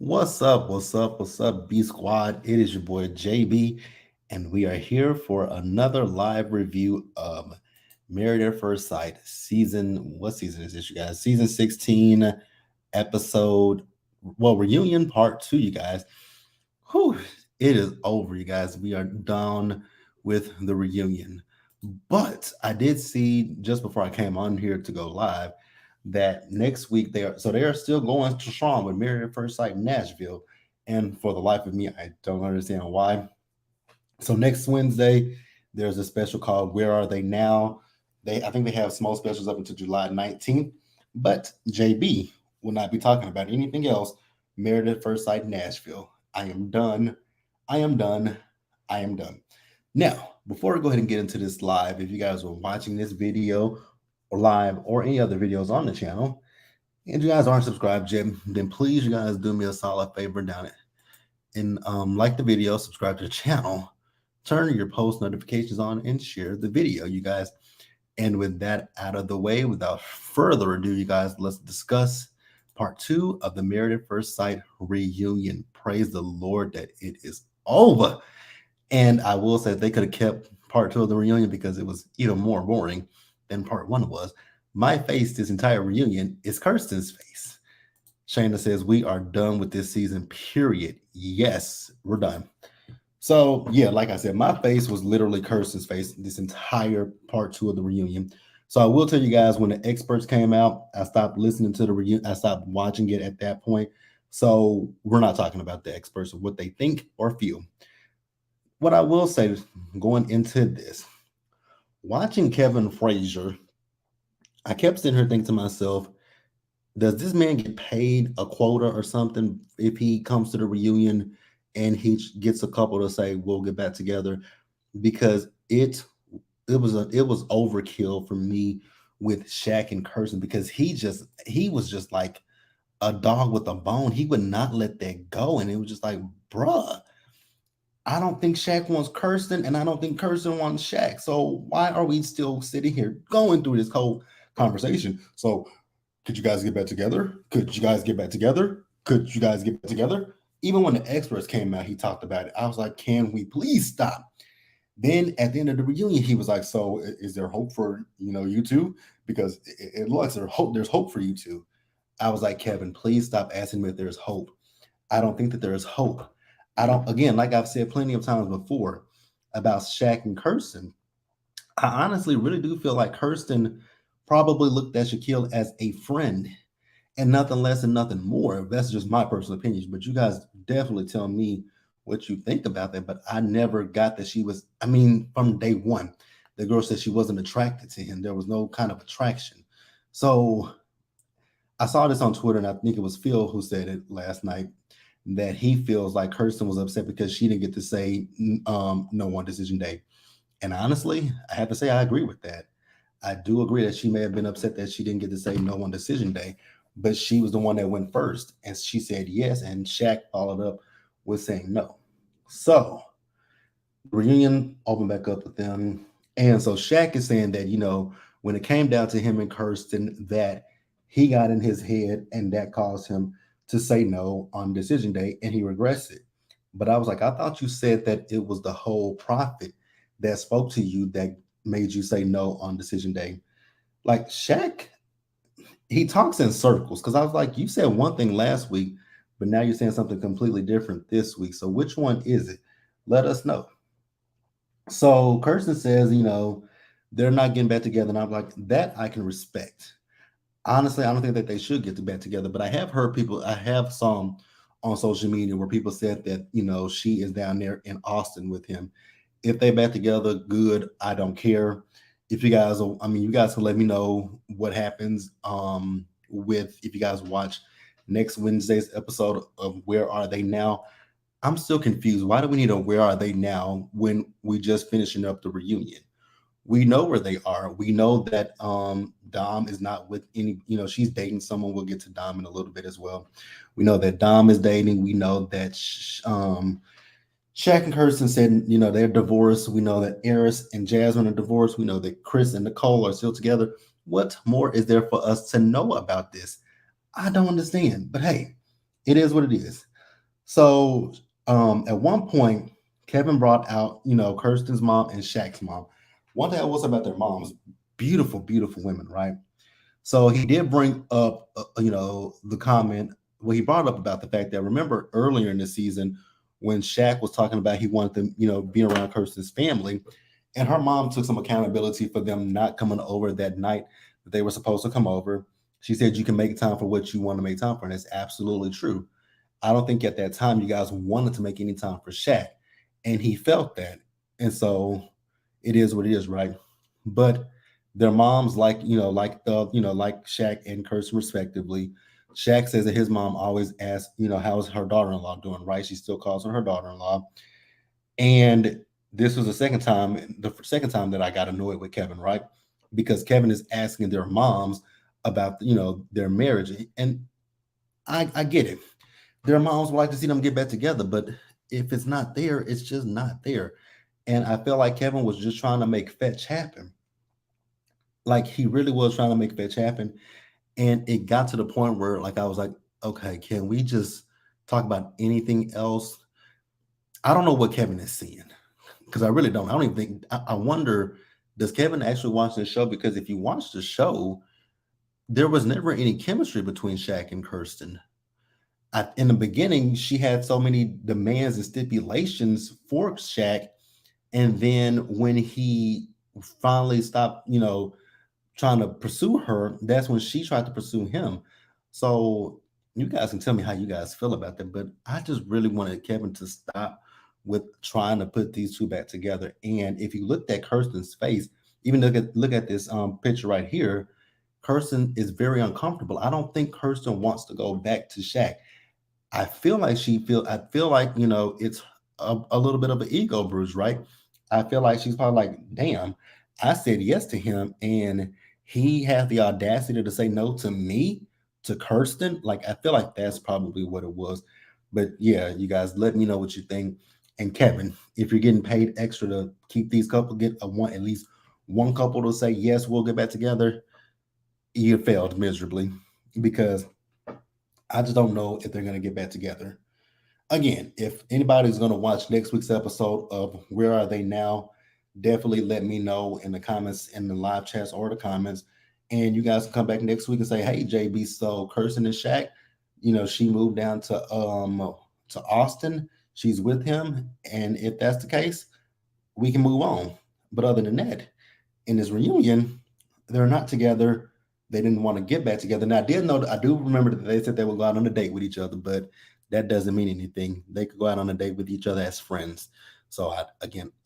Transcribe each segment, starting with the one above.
What's up? What's up? What's up, B Squad? It is your boy JB, and we are here for another live review of Married at First Sight season. What season is this, you guys? Season 16, episode, reunion part two, you guys. Whew, it is over, you guys. We are done with the reunion. But I did see just before I came on here to go live that next week they are still going strong with Married at First Sight Nashville. And for the life of me, I don't understand why. So next Wednesday, there's a special called Where Are They Now? I think they have small specials up until July 19th. But JB will not be talking about anything else. Married at First Sight Nashville. I am done. I am done. I am done. Now, before we go ahead and get into this live, if you guys are watching this video or live or any other videos on the channel, and you guys aren't subscribed yet, then please, you guys, do me a solid favor down it and like the video, subscribe to the channel, turn your post notifications on, and share the video, you guys. And with that out of the way, without further ado, you guys, let's discuss part two of the Married at First Sight reunion. Praise the Lord that it is over. And I will say they could have kept part two of the reunion because it was even more boring than part one was. My face this entire reunion is Kirsten's face. Shayna says, we are done with this season, period. Yes, we're done. So, yeah, like I said, my face was literally Kirsten's face this entire part two of the reunion. So I will tell you guys, when the experts came out, I stopped listening to the reunion. I stopped watching it at that point. So we're not talking about the experts or what they think or feel. What I will say going into this, watching Kevin Frazier, I kept sitting here thinking to myself, does this man get paid a quota or something if he comes to the reunion and he gets a couple to say we'll get back together? Because it was overkill for me with Shaq and Kirsten because he was just like a dog with a bone. He would not let that go, and it was just like, bruh, I don't think Shaq wants Kirsten, and I don't think Kirsten wants Shaq. So why are we still sitting here going through this whole conversation? So could you guys get back together? Could you guys get back together? Could you guys get back together? Even when the experts came out, he talked about it. I was like, can we please stop? Then at the end of the reunion, he was like, so is there hope for you two? Because it looks there's hope for you two. I was like, Kevin, please stop asking me if there's hope. I don't think that there is hope. I don't, again, like I've said plenty of times before about Shaq and Kirsten, I honestly really do feel like Kirsten probably looked at Shaquille as a friend and nothing less and nothing more. That's just my personal opinion. But you guys definitely tell me what you think about that. But I never got that she was, I mean, from day one, the girl said she wasn't attracted to him. There was no kind of attraction. So I saw this on Twitter, and I think it was Phil who said it last night that he feels like Kirsten was upset because she didn't get to say no on decision day. And honestly, I have to say I agree with that. I do agree that she may have been upset that she didn't get to say no on decision day, but she was the one that went first, and she said yes, and Shaq followed up with saying no. So the reunion opened back up with them, and so Shaq is saying that when it came down to him and Kirsten, that he got in his head, and that caused him to say no on decision day, and he regrets it. But I was like, I thought you said that it was the whole prophet that spoke to you that made you say no on decision day. Like Shaq, he talks in circles because I was like, you said one thing last week, but now you're saying something completely different this week. So which one is it? Let us know. So Kirsten says, they're not getting back together. And I'm like, that I can respect. Honestly, I don't think that they should get back together, but I have heard people, I have some on social media where people said that, she is down there in Austin with him. If they back together, good. I don't care. If you guys, you guys can let me know what happens with if you guys watch next Wednesday's episode of Where Are They Now. I'm still confused. Why do we need a Where Are They Now when we just finishing up the reunion? We know where they are. We know that Dom is not with any, she's dating someone. We'll get to Dom in a little bit as well. We know that Dom is dating. We know that Shaq and Kirsten said, they're divorced. We know that Eris and Jasmine are divorced. We know that Chris and Nicole are still together. What more is there for us to know about this? I don't understand. But hey, it is what it is. So at one point, Kevin brought out, Kirsten's mom and Shaq's mom. One thing I will say about their moms, beautiful, beautiful women, right? So he did bring up, the comment. Well, he brought up about the fact that remember earlier in the season when Shaq was talking about he wanted them, be around Kirsten's family, and her mom took some accountability for them not coming over that night that they were supposed to come over. She said you can make time for what you want to make time for, and it's absolutely true. I don't think at that time you guys wanted to make any time for Shaq, and he felt that, and so it is what it is, right? But their moms, like Shaq and Kirsten respectively. Shaq says that his mom always asks, how's her daughter-in-law doing, right? She still calls her daughter-in-law, and this was the second time that I got annoyed with Kevin, right? Because Kevin is asking their moms about their marriage, and I get it, their moms would like to see them get back together, but if it's not there, it's just not there. And I feel like Kevin was just trying to make fetch happen. Like he really was trying to make fetch happen. And it got to the point where like I was like, okay, can we just talk about anything else? I don't know what Kevin is seeing. Because I really don't. I don't even think I wonder, does Kevin actually watch the show? Because if you watch the show, there was never any chemistry between Shaq and Kirsten. In the beginning, she had so many demands and stipulations for Shaq, and then when he finally stopped, trying to pursue her, that's when she tried to pursue him. So you guys can tell me how you guys feel about that, but I just really wanted Kevin to stop with trying to put these two back together. And if you looked at Kirsten's face, even look at this picture right here, Kirsten is very uncomfortable. I don't think Kirsten wants to go back to Shaq. I feel like, it's a little bit of an ego bruise, right? I feel like she's probably like, damn, I said yes to him and he has the audacity to say no to me, to Kirsten. Like, I feel like that's probably what it was. But yeah, you guys let me know what you think. And Kevin, if you're getting paid extra to keep these couple, get a one, at least one couple to say, yes, we'll get back together, you failed miserably because I just don't know if they're going to get back together. Again, if anybody's going to watch next week's episode of Where Are They Now, definitely let me know in the comments, in the live chats or the comments. And you guys can come back next week and say, hey, JB, so Kirsten and Shaq, she moved down to Austin. She's with him. And if that's the case, we can move on. But other than that, in this reunion, they're not together. They didn't want to get back together. Now, I do remember that they said they would go out on a date with each other, but that doesn't mean anything. They could go out on a date with each other as friends. So, I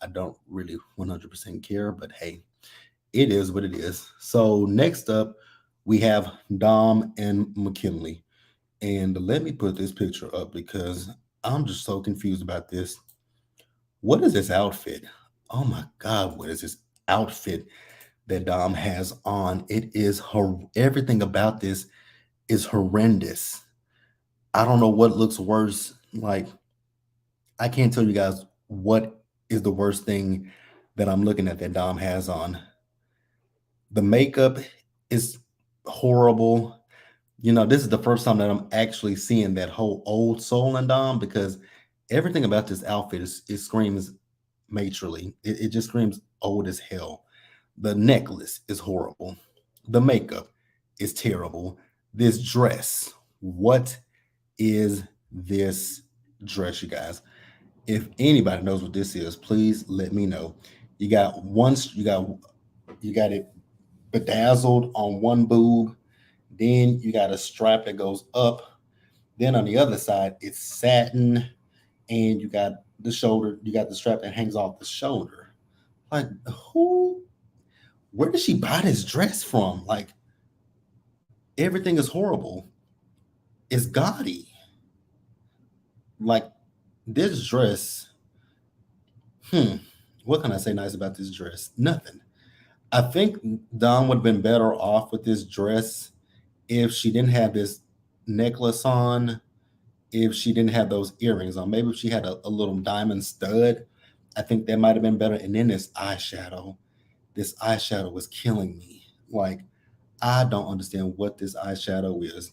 don't really 100% care, but hey, it is what it is. So, next up, we have Dom and McKinley. And let me put this picture up because I'm just so confused about this. What is this outfit? Oh my God, what is this outfit that Dom has on? It is everything about this is horrendous. I don't know what looks worse. Like, I can't tell you guys what is the worst thing that I'm looking at that Dom has on. The makeup is horrible. This is the first time that I'm actually seeing that whole old soul in Dom because everything about this outfit it screams matronly. It just screams old as hell. The necklace is horrible. The makeup is terrible. This dress, what is this dress, you guys? If anybody knows what this is, please let me know. You got it bedazzled on one boob, then you got a strap that goes up. Then on the other side, it's satin, and you got the strap that hangs off the shoulder. Like, where did she buy this dress from? Like, everything is horrible. It's gaudy. Like, this dress, hmm, what can I say nice about this dress? Nothing. I think Dawn would have been better off with this dress if she didn't have this necklace on, if she didn't have those earrings on. Maybe if she had a little diamond stud, I think that might have been better. And then this eyeshadow. This eyeshadow was killing me. Like, I don't understand what this eyeshadow is.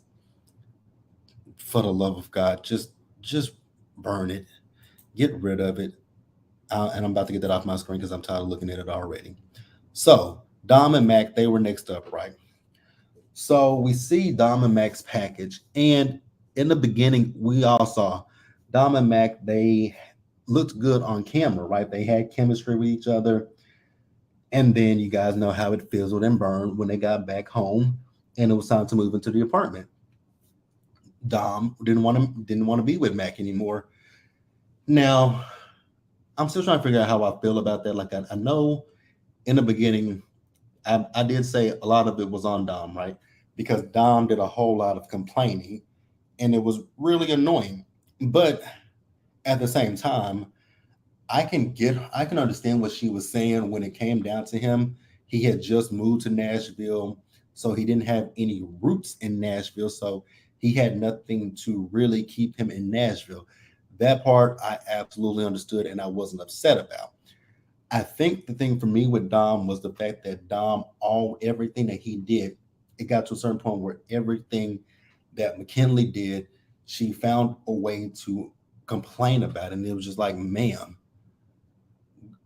For the love of God, just burn it, get rid of it. And I'm about to get that off my screen because I'm tired of looking at it already. So Dom and Mac, they were next up, right? So we see Dom and Mac's package, and in the beginning, we all saw Dom and Mac. They looked good on camera, right? They had chemistry with each other, and then you guys know how it fizzled and burned when they got back home, and it was time to move into the apartment. Dom didn't want to be with Mac anymore. Now I'm still trying to figure out how I feel about that. Like I know in the beginning, I did say a lot of it was on Dom, right? Because Dom did a whole lot of complaining and it was really annoying. But at the same time, I can understand what she was saying when it came down to him. He had just moved to Nashville, so he didn't have any roots in Nashville, so he had nothing to really keep him in Nashville. That part I absolutely understood and I wasn't upset about. I think the thing for me with Dom was the fact that Dom, all everything that he did, it got to a certain point where everything that McKinley did, she found a way to complain about it. And it was just like, ma'am,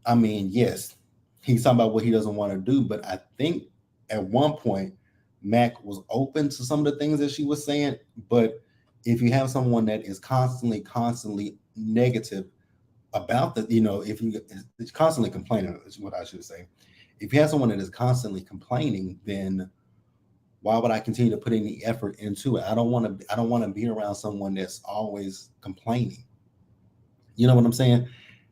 I mean, yes, he's talking about what he doesn't want to do, but I think at one point Mac was open to some of the things that she was saying. But if you have someone that is constantly negative about the, if you it's constantly complaining, is what I should say. If you have someone that is constantly complaining, then why would I continue to put any effort into it? I don't want to be around someone that's always complaining. You know what I'm saying?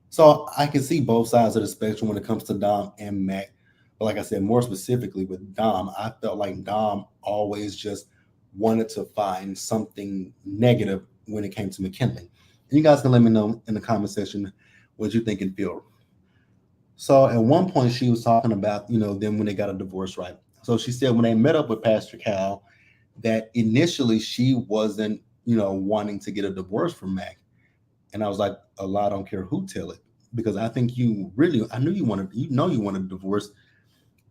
So I can see both sides of the spectrum when it comes to Dom and Mac. But like I said, more specifically with Dom, I felt like Dom always just wanted to find something negative when it came to McKinley. And you guys can let me know in the comment section what you think and feel. So at one point she was talking about, them when they got a divorce, right? So she said when they met up with Pastor Cal, that initially she wasn't, wanting to get a divorce from Mac. And I was like, Allah, I don't care who tell it. Because I think I knew you wanted a divorce.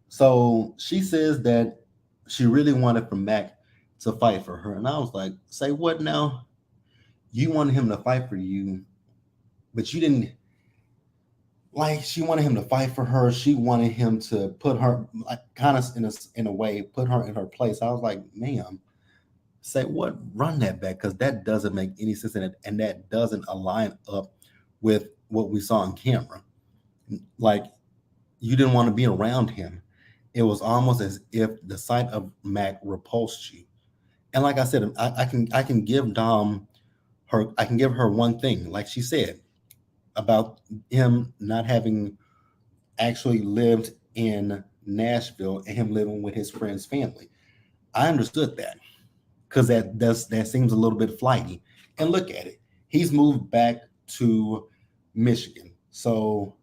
So she says that she really wanted for Mac to fight for her. And I was like, say what now? You wanted him to fight for you, but you didn't, like, she wanted him to fight for her. She wanted him to put her, like, kind of in a way, put her in her place. I was like, ma'am, say what? Run that back, because that doesn't make any sense, and that doesn't align up with what we saw on camera. Like, you didn't want to be around him. It was almost as if the sight of Mac repulsed you. And like I said, I can give Dom I can give her one thing, like she said about him not having actually lived in Nashville and him living with his friend's family. I understood that because that seems a little bit flighty. And look at it, he's moved back to Michigan, so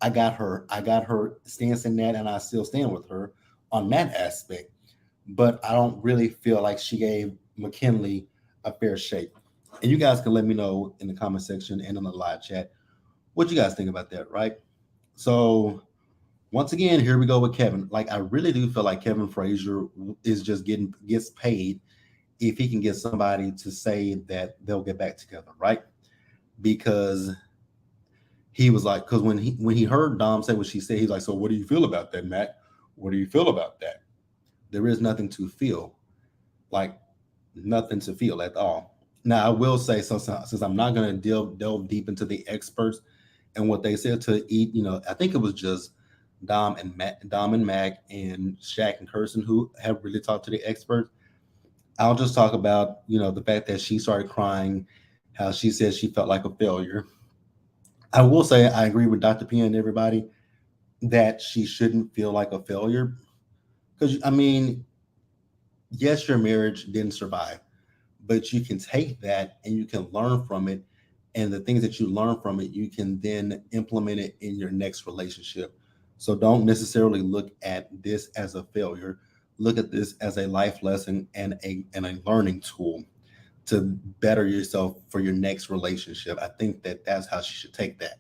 I got her stance in that, and I still stand with her on that aspect. But I don't really feel like she gave McKinley a fair shake. And you guys can let me know in the comment section and in the live chat what you guys think about that, right? So once again, here we go with Kevin. Like, I really do feel like Kevin Frazier is just gets paid if he can get somebody to say that they'll get back together, right? Because he was like, because when he heard Dom say what she said, he's like, so what do you feel about that, Matt? What do you feel about that? There is nothing to feel, like nothing to feel at all. Now I will say, so since I'm not going to delve deep into the experts and what they said to eat, I think it was just Dom and Mac and Shaq and Kirsten who have really talked to the experts. I'll just talk about, the fact that she started crying, how she said she felt like a failure. I will say I agree with Dr. P and everybody that she shouldn't feel like a failure. Because, I mean, yes, your marriage didn't survive, but you can take that and you can learn from it. And the things that you learn from it, you can then implement it in your next relationship. So don't necessarily look at this as a failure. Look at this as a life lesson and a learning tool to better yourself for your next relationship. I think that that's how she should take that.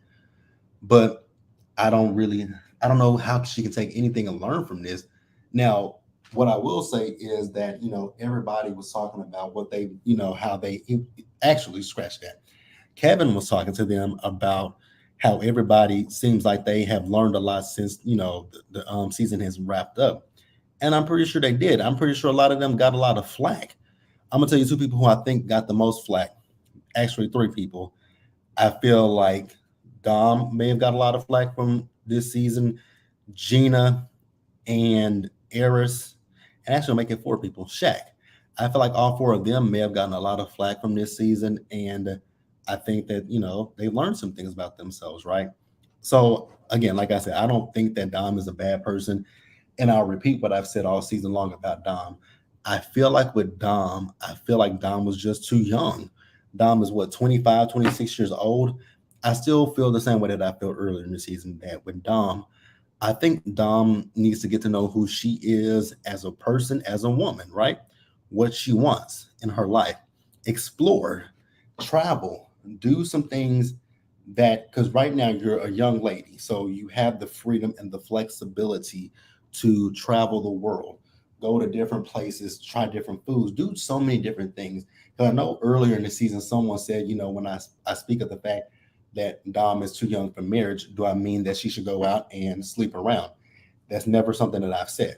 But I don't really, I don't know how she can take anything and learn from this. Now, what I will say is that, everybody was talking about what they, how they actually scratched that. Kevin was talking to them about how everybody seems like they have learned a lot since the season has wrapped up, and I'm pretty sure they did. I'm pretty sure a lot of them got a lot of flack. I'm gonna tell you two people who I think got the most flack. Actually, three people. I feel like Dom may have got a lot of flack from this season. Gina and Eris, and actually make it four people. Shaq. I feel like all four of them may have gotten a lot of flack from this season, and I think that they learned some things about themselves, right? So again, like I said, I don't think that Dom is a bad person, and I'll repeat what I've said all season long about Dom. I feel like with Dom, I feel like Dom was just too young. Dom is what, 25, 26 years old. I still feel the same way that I felt earlier in the season, that with Dom, I think Dom needs to get to know who she is as a person, as a woman, right? What she wants in her life. Explore, travel, do some things that, because right now you're a young lady, so you have the freedom and the flexibility to travel the world, go to different places, try different foods, do so many different things. Because I know earlier in the season, someone said, when I speak of the fact that Dom is too young for marriage, do I mean that she should go out and sleep around? That's never something that I've said.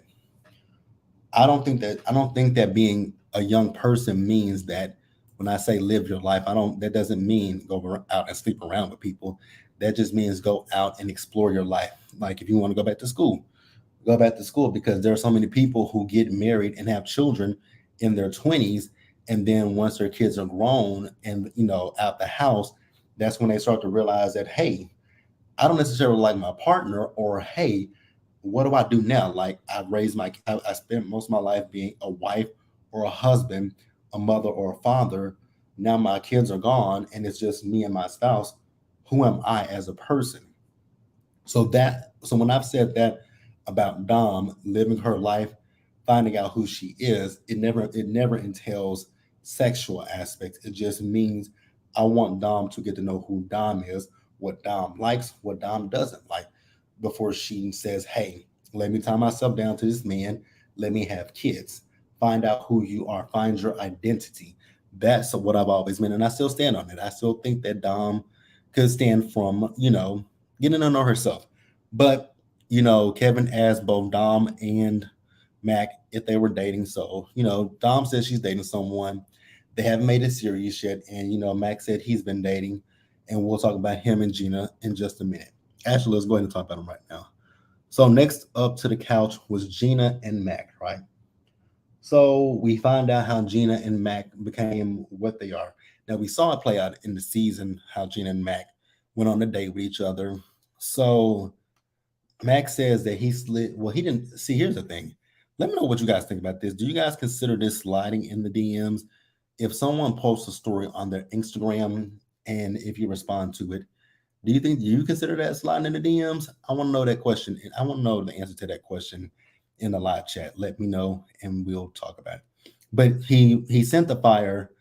I don't think that being a young person means that when I say live your life, I don't that doesn't mean go out and sleep around with people. That just means go out and explore your life. Like if you want to go back to school, because there are so many people who get married and have children in their 20s, and then once their kids are grown and out the house, that's when they start to realize that, hey, I don't necessarily like my partner, or hey, what do I do now? Like I spent most of my life being a wife or a husband, a mother or a father. Now my kids are gone and it's just me and my spouse. Who am I as a person? So when I've said that about Dom living her life, finding out who she is, it never entails sexual aspects. It just means I want Dom to get to know who Dom is, what Dom likes, what Dom doesn't like, before she says, "Hey, let me tie myself down to this man. Let me have kids. Find out who you are. Find your identity." That's what I've always been, and I still stand on it. I still think that Dom could stand from getting to know herself. But Kevin asked both Dom and Mac if they were dating. So Dom says she's dating someone. They haven't made it serious yet, and Mac said he's been dating, and we'll talk about him and Gina in just a minute. Actually, let's go ahead and talk about them right now. So next up to the couch was Gina and Mac, right? So we find out how Gina and Mac became what they are. Now we saw it play out in the season how Gina and Mac went on a date with each other. So Max says that he slid. Well, he didn't see. Here's the thing. Let me know what you guys think about this. Do you guys consider this sliding in the DMs? If someone posts a story on their Instagram and if you respond to it, do you consider that sliding in the DMs? I want to know that question. I want to know the answer to that question in the live chat. Let me know and we'll talk about it. But he sent the fire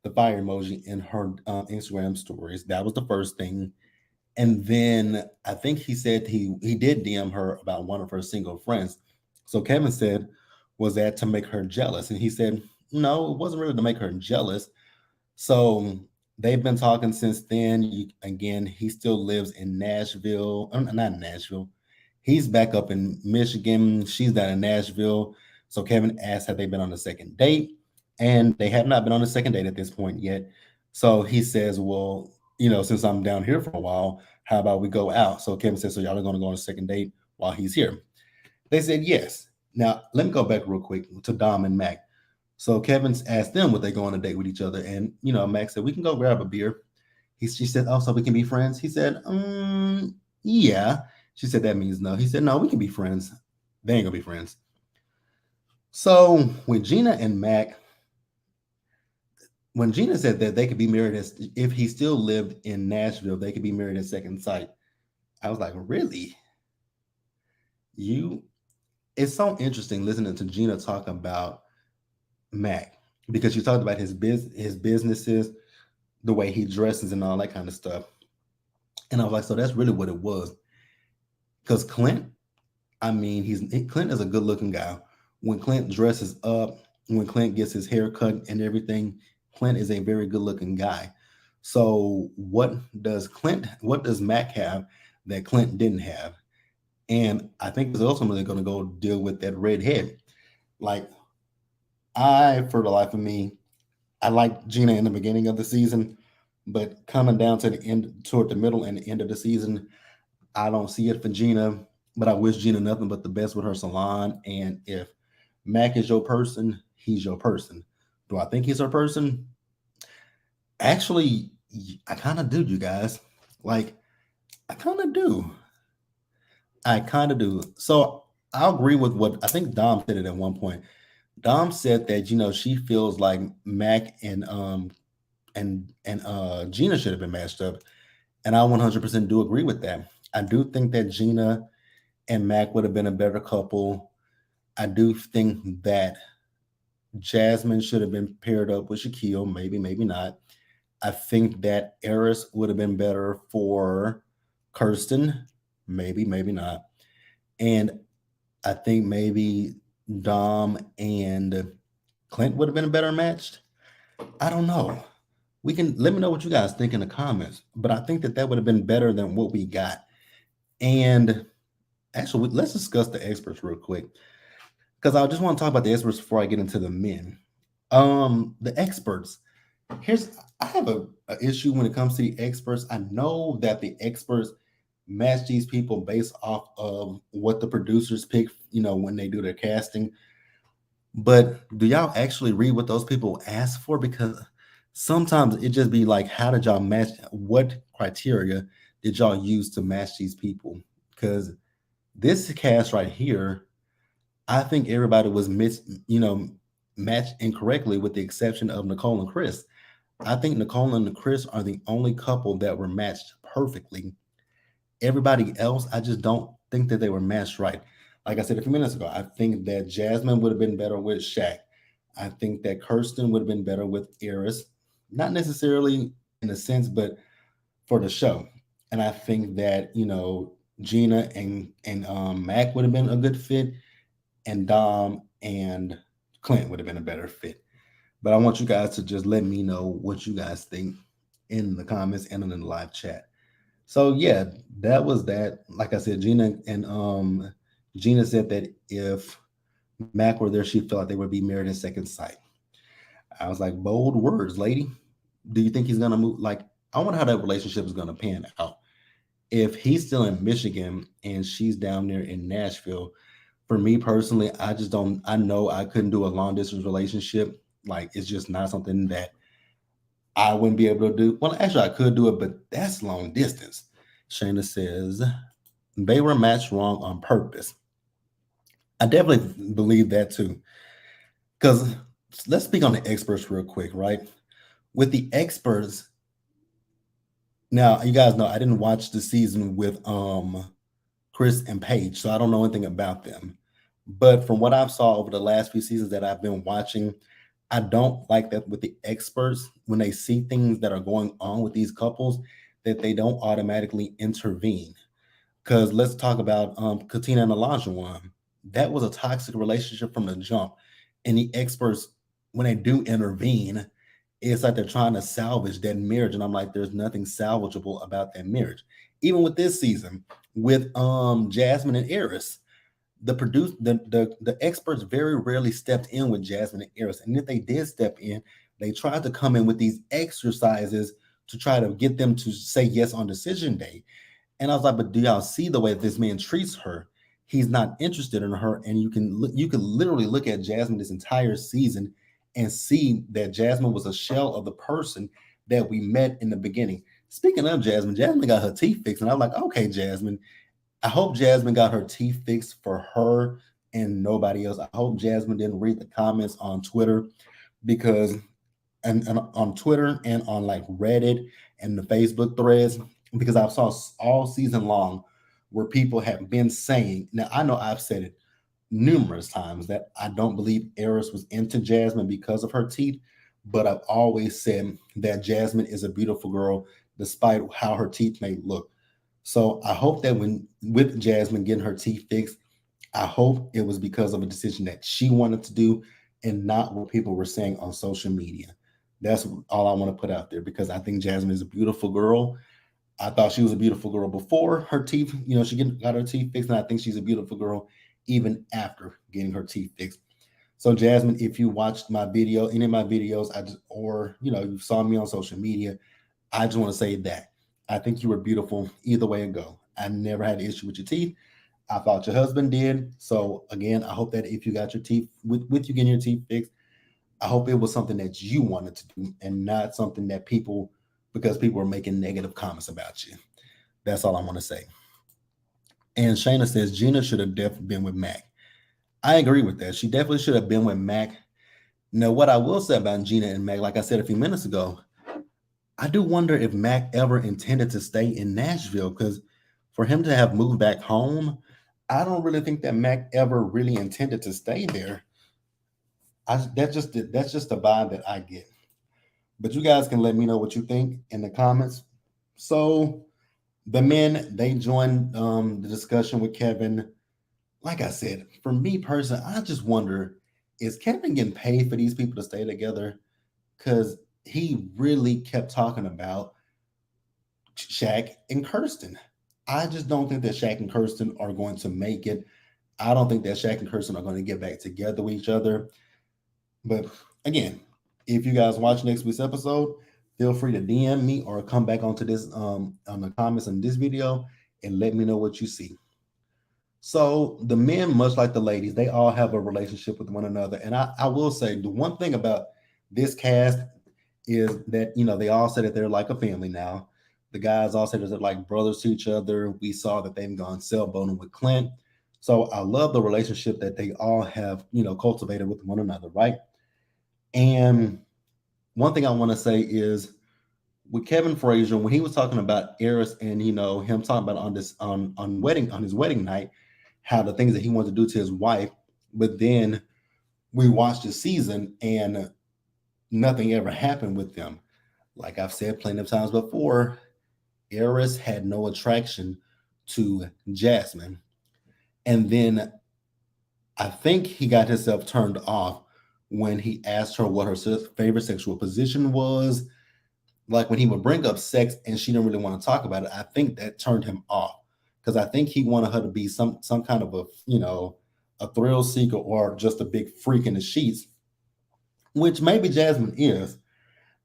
emoji in her Instagram stories. That was the first thing. And then I think he said he did DM her about one of her single friends. So Kevin said, was that to make her jealous? And he said, no, it wasn't really to make her jealous. So they've been talking since then. Again, he still lives in Nashville. Not Nashville. He's back up in Michigan. She's down in Nashville. So Kevin asked, have they been on a second date? And they have not been on a second date at this point yet. So he says, well, since I'm down here for a while, how about we go out? So Kevin says, so y'all are going to go on a second date while he's here. They said yes. Now, let me go back real quick to Dom and Mac. So Kevin's asked them would they go on a date with each other. And, Mac said, we can go grab a beer. She said, oh, so we can be friends? He said, yeah. She said, that means no. He said, no, we can be friends. They ain't going to be friends. So with Gina and Mac, when Gina said that they could be married if he still lived in Nashville, they could be married at second sight. I was like, really? You? It's so interesting listening to Gina talk about Mac, because she talked about his businesses, the way he dresses, and all that kind of stuff. And I was like, so that's really what it was. Because Clint, I mean, Clint is a good looking guy. When Clint dresses up, when Clint gets his hair cut and everything, Clint is a very good looking guy. So what does Mac have that Clint didn't have? And I think it's ultimately going to go deal with that red head. Like for the life of me, I liked Gina in the beginning of the season, but coming down to the end, toward the middle and the end of the season, I don't see it for Gina. But I wish Gina nothing but the best with her salon. And if Mac is your person, he's your person. Do I think he's her person? Actually, I kind of do, you guys. Like, I kind of do. I kind of do. So I'll agree with what I think Dom said it at one point. Dom said that she feels like Mac and Gina should have been matched up, and I 100% do agree with that. I do think that Gina and Mac would have been a better couple. I do think that Jasmine should have been paired up with Shaquille, maybe, maybe not. I think that Eris would have been better for Kirsten, maybe, maybe not. And I think maybe Dom and Clint would have been better matched. I don't know. We can let me know what you guys think in the comments. But I think that would have been better than what we got. And actually, let's discuss the experts real quick because I just want to talk about the experts before I get into the men. The experts. I have a issue when it comes to the experts. I know that the experts match these people based off of what the producers pick, when they do their casting. But do y'all actually read what those people ask for? Because sometimes it just be like, how did y'all match? What criteria did y'all use to match these people? Because this cast right here, I think everybody was matched incorrectly with the exception of Nicole and Chris. I think Nicole and Chris are the only couple that were matched perfectly. Everybody else, I just don't think that they were matched right. Like I said a few minutes ago, I think that Jasmine would have been better with Shaq. I think that Kirsten would have been better with Eris. Not necessarily in a sense, but for the show. And I think that, Gina and Mac would have been a good fit, and Dom and Clint would have been a better fit. But I want you guys to just let me know what you guys think in the comments and in the live chat. So yeah, that was that. Like I said, Gina said that if Mac were there, she felt like they would be married in second sight. I was like, bold words, lady. Do you think he's gonna move? Like, I wonder how that relationship is gonna pan out. If he's still in Michigan and she's down there in Nashville, for me personally, I just don't. I know I couldn't do a long distance relationship. Like, it's just not something that I wouldn't be able to do. Well, actually, I could do it, but that's long distance. Shayna says they were matched wrong on purpose. I definitely believe that too. Because let's speak on the experts real quick, right? With the experts, now you guys know I didn't watch the season with Chris and Paige, so I don't know anything about them. But from what I've saw over the last few seasons that I've been watching, I don't like that with the experts when they see things that are going on with these couples that they don't automatically intervene. Because let's talk about Katina and Elijah one. That was a toxic relationship from the jump. And the experts, when they do intervene, it's like they're trying to salvage that marriage. And I'm like, there's nothing salvageable about that marriage. Even with this season, with Jasmine and Eris, the experts very rarely stepped in with Jasmine and Eris. And if they did step in, they tried to come in with these exercises to try to get them to say yes on decision day. And I was like, but do y'all see the way this man treats her? He's not interested in her. And you can literally look at Jasmine this entire season and see that Jasmine was a shell of the person that we met in the beginning. Speaking of Jasmine, Jasmine got her teeth fixed. And I'm like, okay, Jasmine, I hope Jasmine got her teeth fixed for her and nobody else. I hope Jasmine didn't read the comments on Twitter because and on Twitter and on like Reddit and the Facebook threads, because I saw all season long where people have been saying, now I know I've said it numerous times that I don't believe Eris was into Jasmine because of her teeth, but I've always said that Jasmine is a beautiful girl despite how her teeth may look. So I hope that when with Jasmine getting her teeth fixed, I hope it was because of a decision that she wanted to do and not what people were saying on social media. That's all I want to put out there because I think Jasmine is a beautiful girl. I thought she was a beautiful girl before her teeth, she got her teeth fixed, and I think she's a beautiful girl even after getting her teeth fixed. So Jasmine, if you watched my video, any of my videos, or you saw me on social media, I just want to say that I think you were beautiful either way it go. I never had an issue with your teeth. I thought your husband did. So again, I hope that if you got your teeth with you getting your teeth fixed, I hope it was something that you wanted to do and not something that because people were making negative comments about you. That's all I want to say. And Shayna says Gina should have definitely been with Mac. I agree with that. She definitely should have been with Mac. Now, what I will say about Gina and Mac, like I said a few minutes ago, I do wonder if Mac ever intended to stay in Nashville because for him to have moved back home, I don't really think that Mac ever really intended to stay there. That's just the vibe that I get. But you guys can let me know what you think in the comments. So the men they joined the discussion with Kevin. Like I said, for me personally, I just wonder is Kevin getting paid for these people to stay together? Because he really kept talking about Shaq and Kirsten. I just don't think that Shaq and Kirsten are going to make it. I don't think that Shaq and Kirsten are going to get back together with each other. But again, if you guys watch next week's episode, feel free to DM me or come back onto this on the comments on this video and let me know what you see. So the men, much like the ladies, they all have a relationship with one another. And I will say the one thing about this cast is that they all say that they're like a family now. The guys all say that they're like brothers to each other. We saw that they've gone sailboating with Clint. So I love the relationship that they all have, cultivated with one another, right? And one thing I want to say is with Kevin Frazier, when he was talking about Eris and him talking about on this on his wedding night, how the things that he wanted to do to his wife, but then we watched the season and nothing ever happened with them. Like I've said plenty of times before, Eris had no attraction to Jasmine. And then I think he got himself turned off when he asked her what her favorite sexual position was. Like when he would bring up sex and she didn't really want to talk about it, I think that turned him off because I think he wanted her to be some kind of a thrill seeker or just a big freak in the sheets, which maybe Jasmine is.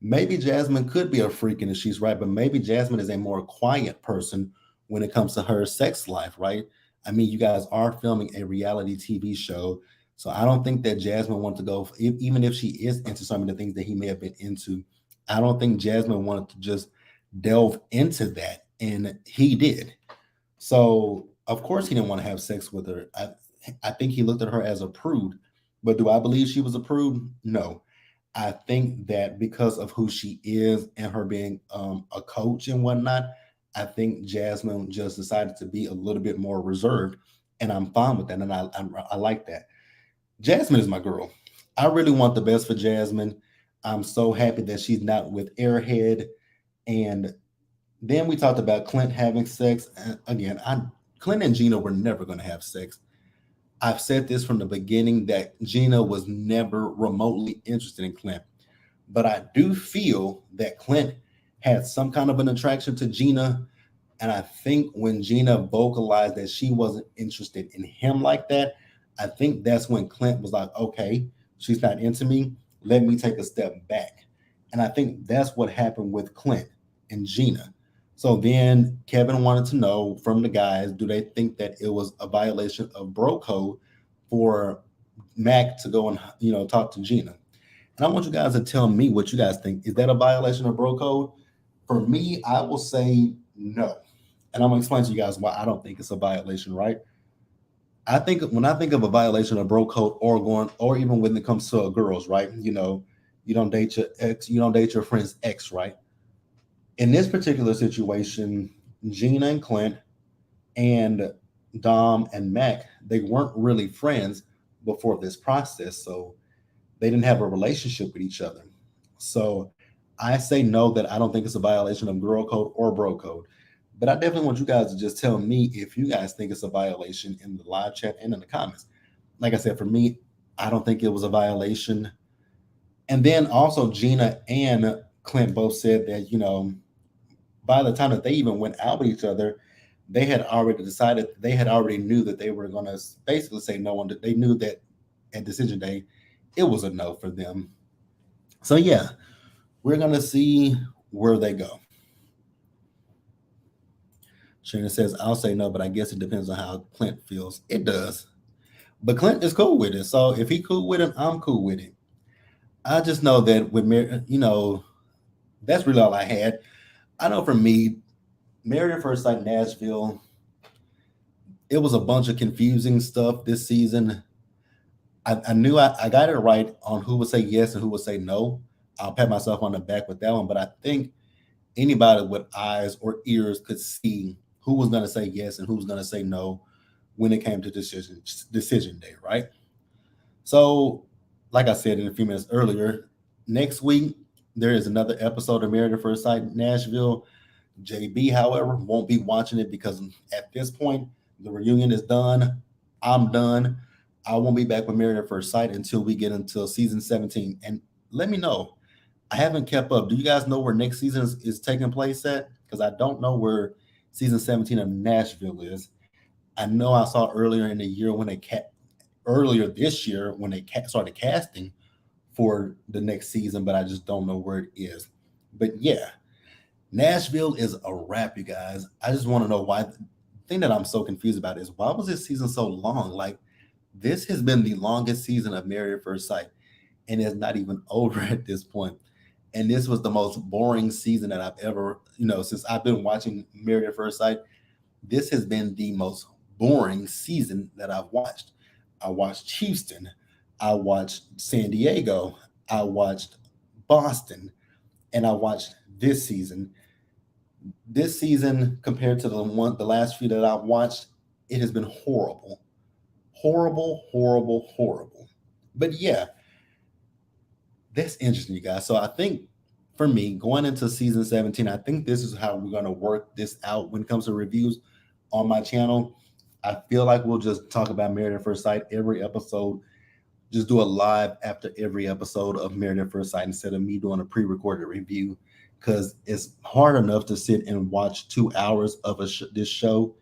Maybe Jasmine could be a freak in the sheets, right? But maybe Jasmine is a more quiet person when it comes to her sex life, right? I mean, you guys are filming a reality TV show. So I don't think that Jasmine wanted to go, even if she is into some of the things that he may have been into, I don't think Jasmine wanted to just delve into that. And he did. So, of course, he didn't want to have sex with her. I think he looked at her as a prude. But do I believe she was a prude? No. I think that because of who she is and her being a coach and whatnot, I think Jasmine just decided to be a little bit more reserved, and I'm fine with that, and I like that. Jasmine is my girl. I really want the best for Jasmine. I'm so happy that she's not with Airhead. And then we talked about Clint having sex. Again, Clint and Gina were never going to have sex. I've said this from the beginning that Gina was never remotely interested in Clint. But I do feel that Clint had some kind of an attraction to Gina. And I think when Gina vocalized that she wasn't interested in him like that, I think that's when Clint was like, okay, she's not into me. Let me take a step back. And I think that's what happened with Clint and Gina. So then Kevin wanted to know from the guys, do they think that it was a violation of bro code for Mac to go and talk to Gina? And I want you guys to tell me what you guys think. Is that a violation of bro code? For me, I will say no. And I'm gonna explain to you guys why I don't think it's a violation, right? I think when I think of a violation of bro code or even when it comes to girls, right? You don't date your ex, you don't date your friend's ex, right? In this particular situation, Gina and Clint and Dom and Mac, they weren't really friends before this process. So they didn't have a relationship with each other. So I say no, that I don't think it's a violation of girl code or bro code. But I definitely want you guys to just tell me if you guys think it's a violation in the live chat and in the comments. Like I said, for me, I don't think it was a violation. And then also Gina and Clint both said that, by the time that they even went out with each other, they had already decided, they had already knew that they were going to basically say no one. They knew that at decision day, it was a no for them. So yeah, we're going to see where they go. Shana says, I'll say no, but I guess it depends on how Clint feels. It does. But Clint is cool with it. So if he cool with it, I'm cool with it. I just know that with that's really all I had. I know for me, Married at First Sight Nashville, it was a bunch of confusing stuff this season. I knew I got it right on who would say yes and who would say no. I'll pat myself on the back with that one. But I think anybody with eyes or ears could see who was going to say yes and who was going to say no when it came to decision day, right? So, like I said in a few minutes earlier, next week there is another episode of Married at First Sight Nashville. JB, however, won't be watching it because at this point the reunion is done. I'm done. I won't be back with Married at First Sight until we get until season 17. And let me know. I haven't kept up. Do you guys know where next season is taking place at? Because I don't know where season 17 of Nashville is. I know I saw earlier in the year when earlier this year when they started casting for the next season, but I just don't know where it is. But yeah, Nashville is a wrap, you guys. I just want to know why. The thing that I'm so confused about is why was this season so long? Like, this has been the longest season of Married at First Sight, and it's not even over at this point. And this was the most boring season that I've ever, since I've been watching Married at First Sight. This has been the most boring season that I've watched. I watched Houston, I watched San Diego, I watched Boston, and I watched this season. This season, compared to the last few that I've watched, it has been horrible, horrible, horrible, horrible. But yeah, that's interesting, you guys. So I think for me, going into season 17, I think this is how we're going to work this out when it comes to reviews on my channel. I feel like we'll just talk about Married at First Sight every episode. Just do a live after every episode of Married at First Sight instead of me doing a pre-recorded review, because it's hard enough to sit and watch 2 hours of this show.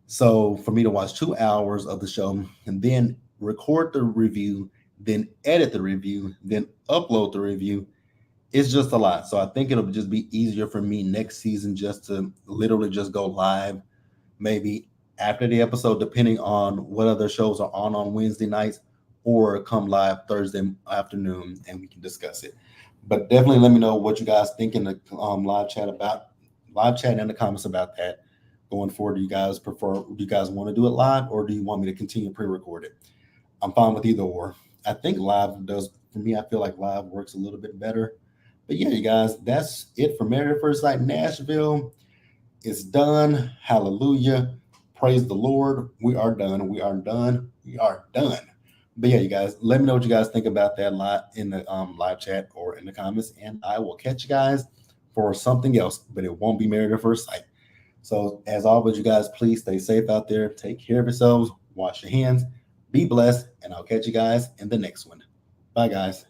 So for me to watch 2 hours of the show and then record the review, then edit the review, then upload the review, it's just a lot. So I think it'll just be easier for me next season just to literally just go live, maybe after the episode, depending on what other shows are on Wednesday nights, or come live Thursday afternoon and we can discuss it. But definitely let me know what you guys think in the live chat in the comments about that. Going forward, do you guys want to do it live, or do you want me to continue pre-recorded? I'm fine with either or. I think live does, for me, I feel like live works a little bit better. But yeah, you guys, that's it for Married at First Sight Nashville. It's done. Hallelujah. Praise the Lord. We are done. We are done. We are done. But yeah, you guys, let me know what you guys think about that live in the live chat or in the comments, and I will catch you guys for something else, but it won't be Married at First Sight. So as always, you guys, please stay safe out there. Take care of yourselves. Wash your hands. Be blessed, and I'll catch you guys in the next one. Bye, guys.